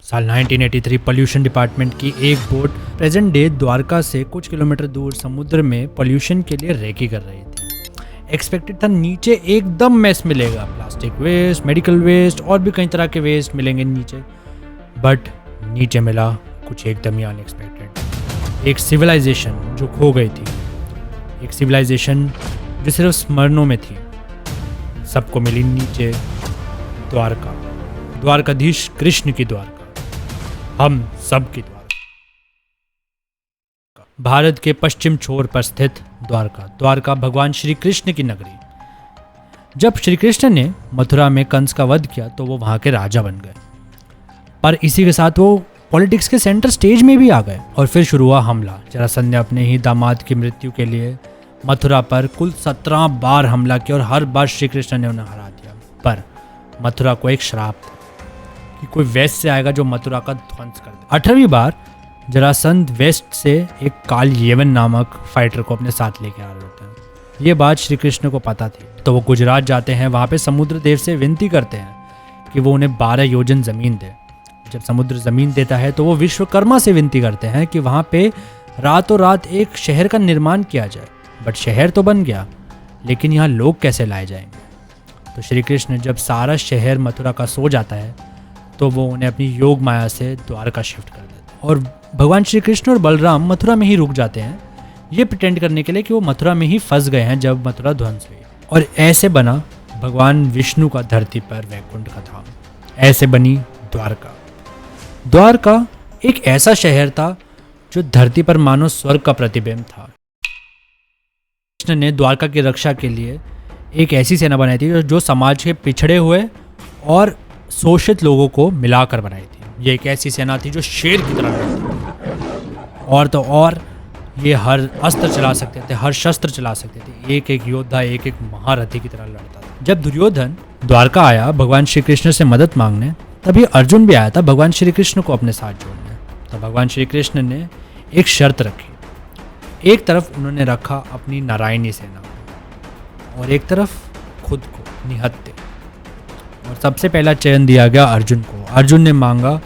साल 1983 pollution department की एक बोट प्रेजेंट डे द्वारका से कुछ किलोमीटर दूर समुद्र में पोल्यूशन के लिए रेकी कर रही थी। एक्सपेक्टेड था नीचे एकदम मैस मिलेगा, प्लास्टिक वेस्ट, मेडिकल वेस्ट और भी कई तरह के वेस्ट मिलेंगे नीचे, बट नीचे मिला कुछ एकदम ही अनएक्सपेक्टेड। एक सिविलाइजेशन जो खो गई थी, एक सिविलाइजेशन जो सिर्फ स्मरणों में थी। सबको मिली नीचे द्वारका, द्वारकाधीश कृष्ण की द्वारका, हम सब की द्वारका, भारत के पश्चिम छोर पर स्थित द्वारका। द्वारका भगवान श्री कृष्ण की नगरी। जब श्री कृष्ण ने मथुरा में कंस का वध किया तो वो वहां के राजा बन गए, पर इसी के साथ वो पॉलिटिक्स के सेंटर स्टेज में भी आ गए। और फिर शुरू हुआ हमला। जरासंध ने अपने ही दामाद की मृत्यु के लिए मथुरा पर कुल 17 बार हमला किया और हर बार श्री कृष्ण ने उन्हें हरा दिया। पर मथुरा को एक श्राप था कि कोई वेस्ट से आएगा जो मथुरा का ध्वंस कर दे। 18वीं बार जरासंध वेस्ट से एक काल येवन नामक फाइटर को अपने साथ लेके आ रहे होते हैं। ये बात श्री कृष्ण को पता थी, तो वो गुजरात जाते हैं। वहाँ पे समुद्र देव से विनती करते हैं कि वो उन्हें 12 योजन ज़मीन दे। जब समुद्र ज़मीन देता है तो वो विश्वकर्मा से विनती करते हैं कि वहाँ पे रातों रात एक शहर का निर्माण किया जाए। बट शहर तो बन गया, लेकिन यहाँ लोग कैसे लाए जाएंगे? तो श्री कृष्ण जब सारा शहर मथुरा का सो जाता है तो वो उन्हें अपनी योग माया से द्वारका शिफ्ट कर देते हैं। और भगवान श्री कृष्ण और बलराम मथुरा में ही रुक जाते हैं, ये प्रिटेंड करने के लिए कि वो मथुरा में ही फंस गए हैं जब मथुरा ध्वंस हुई। और ऐसे बना भगवान विष्णु का धरती पर वैकुंठ का धाम। ऐसे बनी द्वारका। द्वारका एक ऐसा शहर था जो धरती पर मानो स्वर्ग का प्रतिबिंब था। कृष्ण ने द्वारका की रक्षा के लिए एक ऐसी सेना बनाई थी जो समाज के पिछड़े हुए और शोषित लोगों को मिलाकर बनाई थी। ये एक ऐसी सेना थी जो शेर की तरह लड़ती थी। और तो और ये हर अस्त्र चला सकते थे, हर शस्त्र चला सकते थे। एक एक योद्धा एक एक महारथी की तरह लड़ता था। जब दुर्योधन द्वारका आया भगवान श्री कृष्ण से मदद मांगने, तभी अर्जुन भी आया था भगवान श्री कृष्ण को अपने साथ जोड़ने। तो भगवान श्री कृष्ण ने एक शर्त रखी। एक तरफ उन्होंने रखा अपनी नारायणी सेना और एक तरफ खुद को निहत्थे। और सबसे पहला चयन दिया गया अर्जुन को। अर्जुन ने मांगा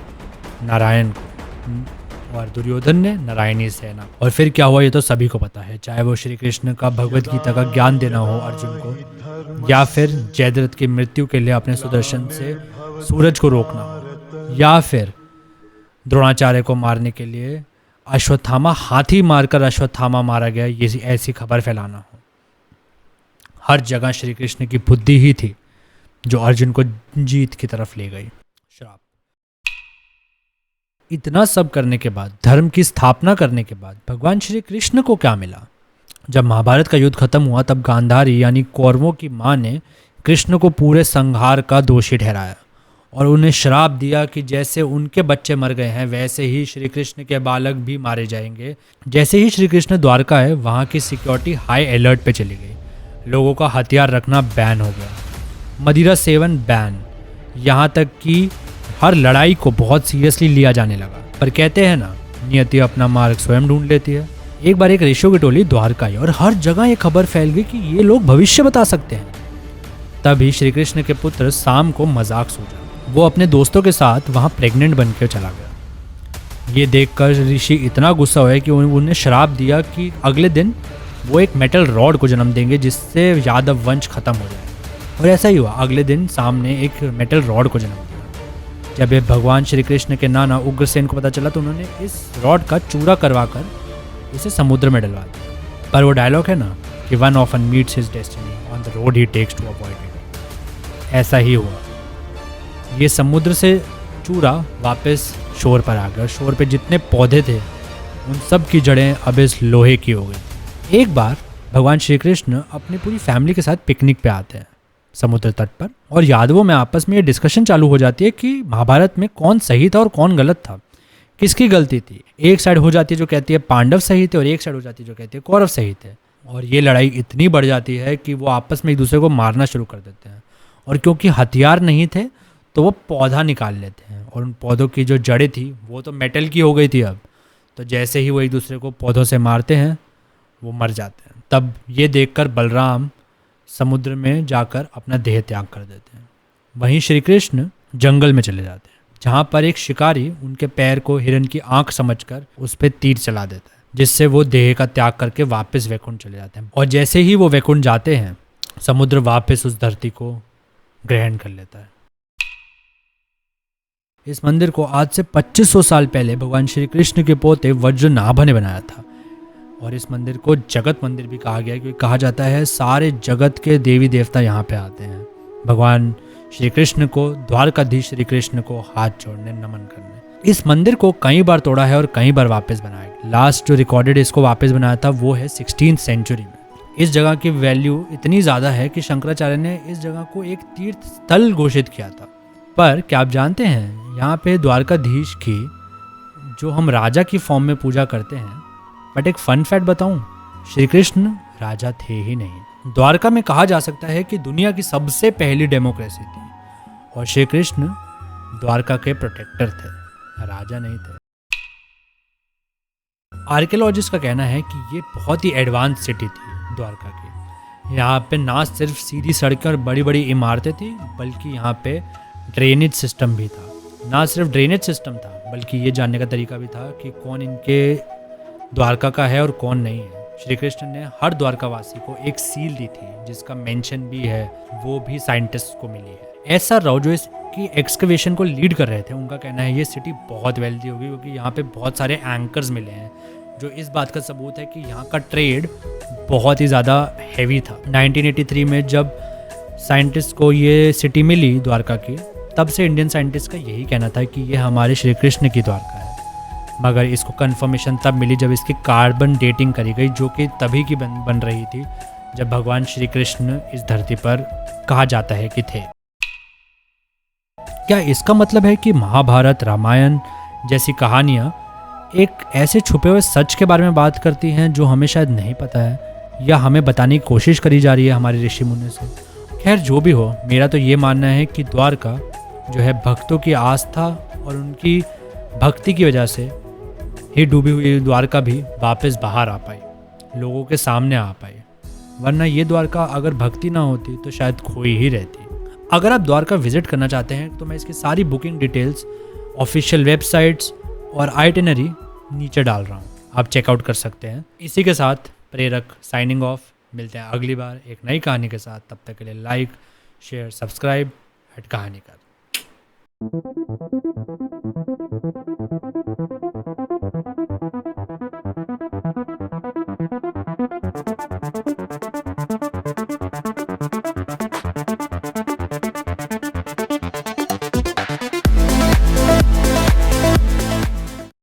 नारायण को और दुर्योधन ने नारायणी सेना। और फिर क्या हुआ ये तो सभी को पता है, चाहे वो श्री कृष्ण का भगवत गीता का ज्ञान देना हो अर्जुन को, या फिर जयद्रथ की मृत्यु के लिए अपने सुदर्शन से सूरज को रोकना हो, या फिर द्रोणाचार्य को मारने के लिए अश्वत्थामा हाथी मारकर अश्वत्थामा मारा गया, ये ऐसी खबर फैलाना हो। हर जगह श्री कृष्ण की बुद्धि ही थी जो अर्जुन को जीत की तरफ ले गई। श्राप। इतना सब करने के बाद, धर्म की स्थापना करने के बाद भगवान श्री कृष्ण को क्या मिला? जब महाभारत का युद्ध खत्म हुआ तब गांधारी यानी कौरवों की मां ने कृष्ण को पूरे संहार का दोषी ठहराया और उन्हें श्राप दिया कि जैसे उनके बच्चे मर गए हैं वैसे ही श्री कृष्ण के बालक भी मारे जाएंगे। जैसे ही श्री कृष्ण द्वारका है वहाँ की सिक्योरिटी हाई अलर्ट पे चली गई। लोगों का हथियार रखना बैन हो गया, मदिरा सेवन बैन, यहाँ तक कि हर लड़ाई को बहुत सीरियसली लिया जाने लगा। पर कहते हैं ना, नियति अपना मार्ग स्वयं ढूंढ लेती है। एक बार एक ऋषियों की टोली द्वारका आई और हर जगह ये खबर फैल गई कि ये लोग भविष्य बता सकते हैं। तभी श्री कृष्ण के पुत्र साम को मजाक सूझा। वो अपने दोस्तों के साथ वहाँ प्रेग्नेंट बनकर चला गया। ये देखकर ऋषि इतना गुस्सा हुए कि उन्हें श्राप दिया कि अगले दिन वो एक मेटल रॉड को जन्म देंगे जिससे यादव वंश खत्म हो जाए। और ऐसा ही हुआ। अगले दिन साम ने एक मेटल रॉड को जन्म दिया। जब ये भगवान श्री कृष्ण के नाना उग्रसेन को पता चला तो उन्होंने इस रॉड का चूरा करवाकर इसे समुद्र में डलवा दिया। पर वो डायलॉग है ना कि one often meets his destiny on the road he takes to avoid it, ऐसा ही हुआ। ये समुद्र से चूरा वापस शोर पर आ गया। शोर पे जितने पौधे थे उन सब की जड़ें अब इस लोहे की हो गई। एक बार भगवान श्री कृष्ण अपनी पूरी फैमिली के साथ पिकनिक पे आते हैं समुद्र तट पर, और यादवों में आपस में ये डिस्कशन चालू हो जाती है कि महाभारत में कौन सही था और कौन गलत था, किसकी गलती थी। एक साइड हो जाती है जो कहती है पांडव सही थे और एक साइड हो जाती है जो कहती है कौरव सही थे। और ये लड़ाई इतनी बढ़ जाती है कि वो आपस में एक दूसरे को मारना शुरू कर देते हैं। और क्योंकि हथियार नहीं थे तो वो पौधा निकाल लेते हैं और उन पौधों की जो जड़ें थी वो तो मेटल की हो गई थी अब। तो जैसे ही वो एक दूसरे को पौधों से मारते हैं वो मर जाते हैं। तब ये देखकर बलराम समुद्र में जाकर अपना देह त्याग कर देते हैं। वहीं श्री कृष्ण जंगल में चले जाते हैं। जहाँ पर एक शिकारी उनके पैर को हिरन की आंख समझकर उस पर तीर चला देता है, जिससे वो देह का त्याग करके वापस वैकुंठ चले जाते हैं। और जैसे ही वो वैकुंठ जाते हैं, समुद्र वापस उस धरती को ग्रहण कर लेता है। इस मंदिर को आज से 2500 साल पहले भगवान श्री कृष्ण के पोते वज्रनाभ ने बनाया था। और इस मंदिर को जगत मंदिर भी कहा गया है, क्योंकि कहा जाता है सारे जगत के देवी देवता यहाँ पे आते हैं भगवान श्री कृष्ण को, द्वारकाधीश श्री कृष्ण को हाथ जोड़ने, नमन करने। इस मंदिर को कई बार तोड़ा है और कई बार वापस बनाया गया। लास्ट जो रिकॉर्डेड इसको वापस बनाया था वो है 16th सेंचुरी में। इस जगह की वैल्यू इतनी ज़्यादा है कि शंकराचार्य ने इस जगह को एक तीर्थ स्थल घोषित किया था। पर क्या आप जानते हैं, यहाँ पे द्वारकाधीश की जो हम राजा की फॉर्म में पूजा करते हैं, बट एक फन फैक्ट बताऊं, श्री कृष्ण राजा थे ही नहीं। द्वारका में कहा जा सकता है कि दुनिया की सबसे पहली डेमोक्रेसी थी और श्री कृष्ण द्वारका के प्रोटेक्टर थे, राजा नहीं थे। आर्कियोलॉजिस्ट का कहना है कि ये बहुत ही एडवांस सिटी थी द्वारका की। यहाँ पे ना सिर्फ सीधी सड़कें और बड़ी बड़ी इमारतें थी, बल्कि यहाँ पे ड्रेनेज सिस्टम भी था। ना सिर्फ ड्रेनेज सिस्टम था, बल्कि ये जानने का तरीका भी था कि कौन इनके द्वारका का है और कौन नहीं है। श्री कृष्ण ने हर द्वारकावासी को एक सील दी थी, जिसका मेंशन भी है, वो भी साइंटिस्ट को मिली है। एस.आर. राव जो इसकी एक्सकवेशन को लीड कर रहे थे, उनका कहना है ये सिटी बहुत वेल्दी होगी, क्योंकि यहाँ पे बहुत सारे एंकर्स मिले हैं, जो इस बात का सबूत है कि यहाँ का ट्रेड बहुत ही ज़्यादा हैवी था। 1983 में जब साइंटिस्ट को ये सिटी मिली द्वारका की, तब से इंडियन साइंटिस्ट का यही कहना था कि ये हमारे श्री कृष्ण की द्वारका है। मगर इसको कंफर्मेशन तब मिली जब इसकी कार्बन डेटिंग करी गई, जो कि तभी की बन रही थी जब भगवान श्री कृष्ण इस धरती पर कहा जाता है कि थे। क्या इसका मतलब है कि महाभारत, रामायण जैसी कहानियाँ एक ऐसे छुपे हुए सच के बारे में बात करती हैं जो हमें शायद नहीं पता है, या हमें बताने की कोशिश करी जा रही है हमारे ऋषि मुनि से? खैर जो भी हो, मेरा तो ये मानना है कि द्वारका जो है भक्तों की आस्था और उनकी भक्ति की वजह से ही डूबी हुई द्वारका भी वापस बाहर आ पाई, लोगों के सामने आ पाई। वरना ये द्वारका अगर भक्ति ना होती तो शायद खोई ही रहती। अगर आप द्वारका विजिट करना चाहते हैं तो मैं इसकी सारी बुकिंग डिटेल्स, ऑफिशियल वेबसाइट्स और आइटिनरी नीचे डाल रहा हूँ, आप चेकआउट कर सकते हैं। इसी के साथ प्रेरक साइनिंग ऑफ। मिलते हैं अगली बार एक नई कहानी के साथ। तब तक के लिए लाइक, शेयर, सब्सक्राइब @कहानीकार।